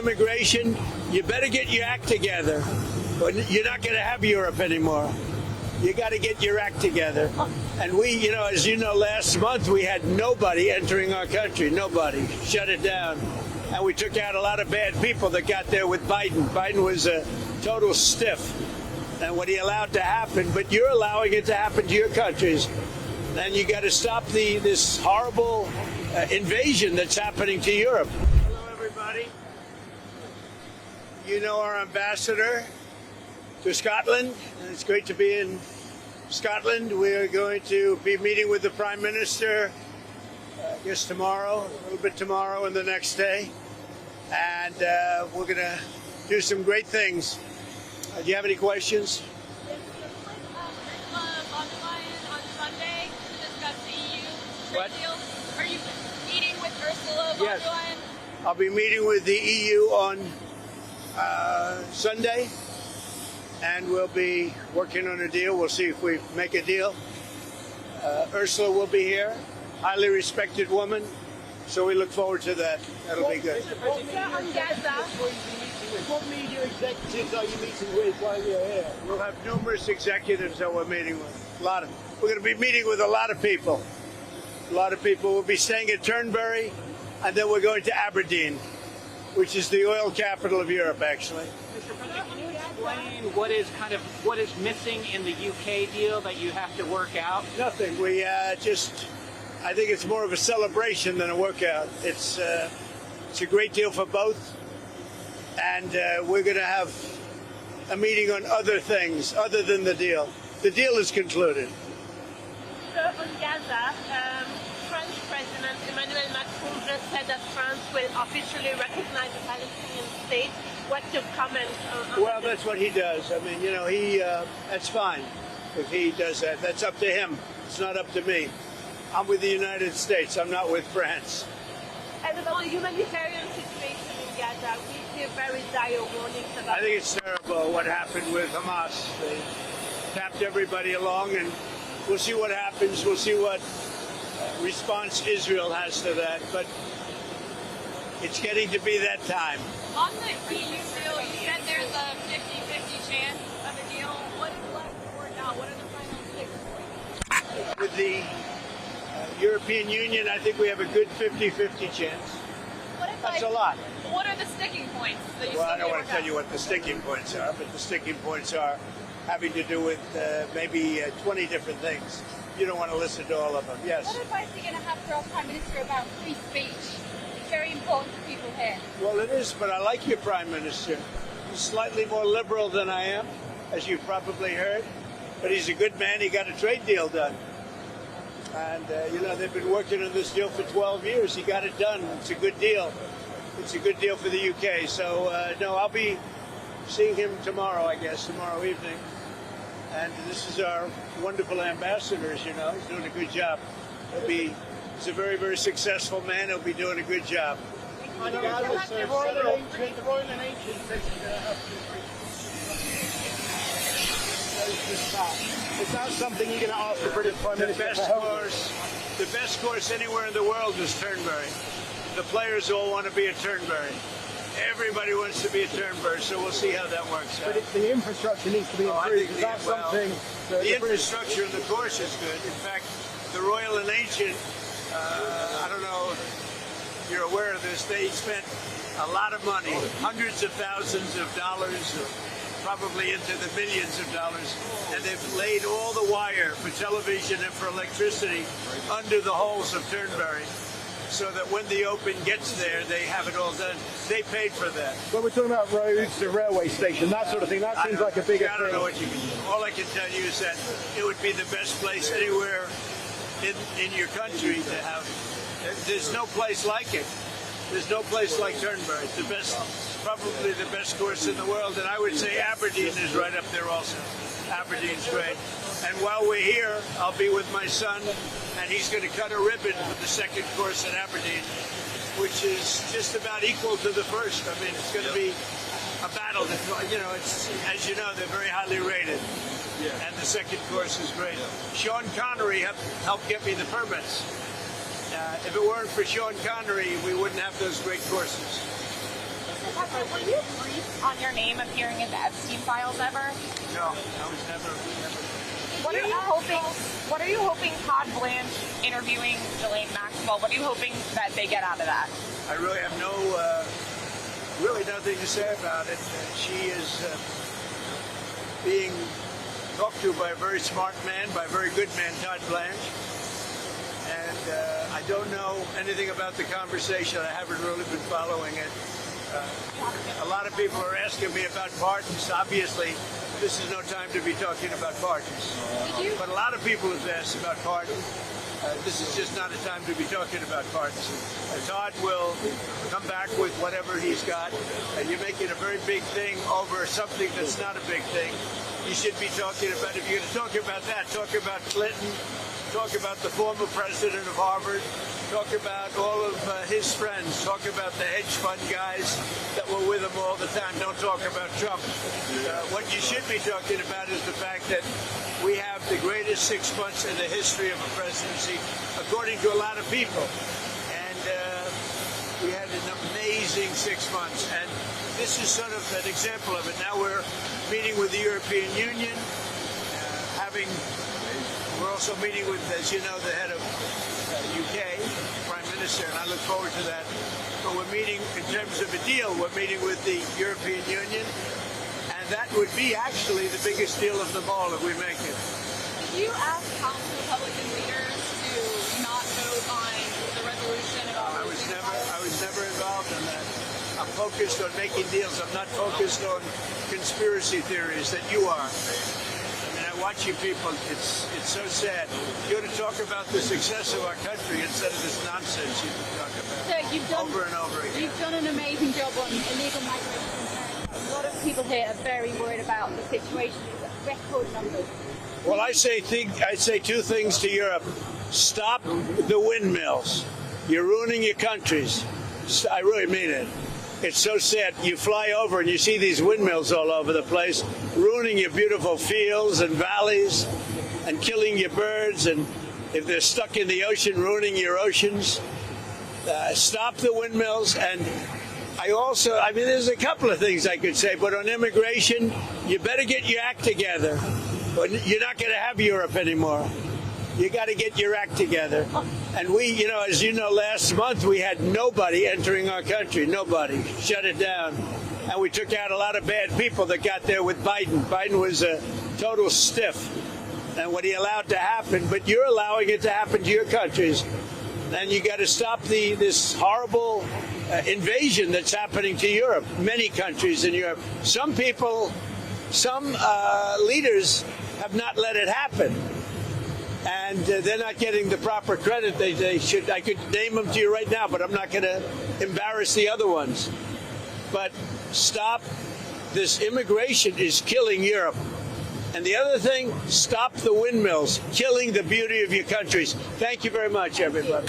immigration, you better get your act together. But you're not going to have Europe anymore. You got to get your act together. And we, as you know, last month we had nobody entering our country. Nobody. Shut it down. And we took out a lot of bad people that got there with Biden. Biden was a total stiff. And what he allowed to happen, but you're allowing it to happen to your countries. And you got to stop this horrible invasion that's happening to Europe. Hello, everybody. You know our ambassador to Scotland. It's great to be in Scotland. We are going to be meeting with the Prime Minister, I guess tomorrow, a little bit tomorrow and the next day. And we're going to do some great things. Do you have any questions? On Leyen on Sunday to discuss the EU trade deal. Are you meeting with Ursula von der Leyen? I'll be meeting with the EU on Sunday, and we'll be working on a deal. We'll see if we make a deal. Ursula will be here, highly respected woman, so we look forward to that. That'll be good. On Gaza. What media executives are you meeting with while you're here? We'll have numerous executives that we're meeting with. We're going to be meeting with a lot of people. A lot of people. We'll be staying at Turnberry, and then we're going to Aberdeen, which is the oil capital of Europe, actually. Mr. President, can you explain what is missing in the UK deal that you have to work out? Nothing. We I think it's more of a celebration than a workout. It's a great deal for both. And we're going to have a meeting on other things other than the deal. The deal is concluded. So on Gaza, French President Emmanuel Macron just said that France will officially recognize the Palestinian state. What's your comment on Well, that's what he does. I mean, that's fine if he does that. That's up to him. It's not up to me. I'm with the United States. I'm not with France. And about the humanitarian situation in Gaza, we hear very dire warnings about. I think it's terrible what happened with Hamas. They tapped everybody along, and we'll see what happens. We'll see what response Israel has to that. But it's getting to be that time. On the EU deal, you said there's a 50-50 chance of a deal. What is left to work out? What are the final sticking points? With the European Union, I think we have a good 50-50 chance. That's a lot. What are the sticking points that you Well, I don't want to tell you what the sticking points are, but the sticking points are having to do with maybe 20 different things. You don't want to listen to all of them. Yes? What advice are you going to have for our Prime Minister about free speech? It's very important for people here. Well, it is, but I like your Prime Minister. He's slightly more liberal than I am, as you've probably heard. But he's a good man. He got a trade deal done. And, they've been working on this deal for 12 years. He got it done. It's a good deal. It's a good deal for the UK. So, no, I'll be seeing him tomorrow, I guess, tomorrow evening. And this is our wonderful ambassador, as you know. He's doing a good job. He's a very, very successful man. He'll be doing a good job. The Royal and Ancient says you're going to have to Is that something you're going to ask the British Prime Minister? The best course anywhere in the world is Turnberry. The players all want to be at Turnberry. Everybody wants to be at Turnberry, so we'll see how that works out. But the infrastructure needs to be improved. Is that something? The infrastructure of the course is good. In fact, the Royal and Ancient, I don't know if you're aware of this, they spent a lot of money, hundreds of thousands of dollars, probably into the millions of dollars, and they've laid all the wire for television and for electricity under the holes of Turnberry, so that when the Open gets there, they have it all done. They paid for that. When we're talking about roads, the railway station, that sort of thing, that seems like a bigger thing. I don't know what you can do. All I can tell you is that it would be the best place anywhere in your country to have. There's no place like it. There's no place like Turnberry. It's the best, probably the best course in the world. And I would say Aberdeen is right up there also. Aberdeen's great. And while we're here, I'll be with my son, and he's going to cut a ribbon for the second course at Aberdeen, which is just about equal to the first. I mean, it's going to be a battle. It's, as you know, they're very highly rated. And the second course is great. Sean Connery helped get me the permits. If it weren't for Sean Connery, we wouldn't have those great courses. President, were you briefed on your name appearing in the Epstein files ever? No, I was never. What are you hoping Todd Blanche interviewing Ghislaine Maxwell? What are you hoping that they get out of that? I really have really nothing to say about it. She is being talked to by a very smart man, by a very good man, Todd Blanche. And I don't know anything about the conversation. I haven't really been following it. A lot of people are asking me about pardons. Obviously, this is no time to be talking about pardons. But a lot of people have asked about pardons. This is just not a time to be talking about pardons. Todd will come back with whatever he's got. You're making a very big thing over something that's not a big thing. You should be talking about, if you're going to talk about that, talk about Clinton, talk about the former president of Harvard, talk about all of his friends, talk about the hedge fund guys that were with him all the time. Don't talk about Trump. What you should be talking about is the fact that we have the greatest 6 months in the history of a presidency, according to a lot of people. And we had an amazing 6 months. And this is sort of an example of it. Now we're meeting with the European Union, we're also meeting with, as you know, the head of UK, Prime Minister, and I look forward to that. But we're meeting, in terms of a deal, we're meeting with the European Union, and that would be actually the biggest deal of them all if we make it. Did you ask House Republican leaders to not vote on the resolution at all? I was never involved in that. I'm focused on making deals. I'm not focused on conspiracy theories that you are. Watch you people, it's so sad. You're to talk about the success of our country instead of this nonsense you talk about over and over again. You've done an amazing job on illegal migration. A lot of people here are very worried about the situation. Record numbers. Well, I say two things to Europe. Stop the windmills. You're ruining your countries. I really mean it. It's so sad. You fly over and you see these windmills all over the place, ruining your beautiful fields and valleys and killing your birds. And if they're stuck in the ocean, ruining your oceans. Stop the windmills. And there's a couple of things I could say, but on immigration, you better get your act together. You're not going to have Europe anymore. You got to get your act together. And we, as you know, last month we had nobody entering our country. Nobody. Shut it down. And we took out a lot of bad people that got there with Biden. Biden was a total stiff. And what he allowed to happen, but you're allowing it to happen to your countries. And you got to stop this horrible invasion that's happening to Europe. Many countries in Europe. Some leaders have not let it happen. And they're not getting the proper credit they should. I could name them to you right now, but I'm not going to embarrass the other ones. But stop. This immigration is killing Europe. And the other thing, stop the windmills, killing the beauty of your countries. Thank you very much, everybody.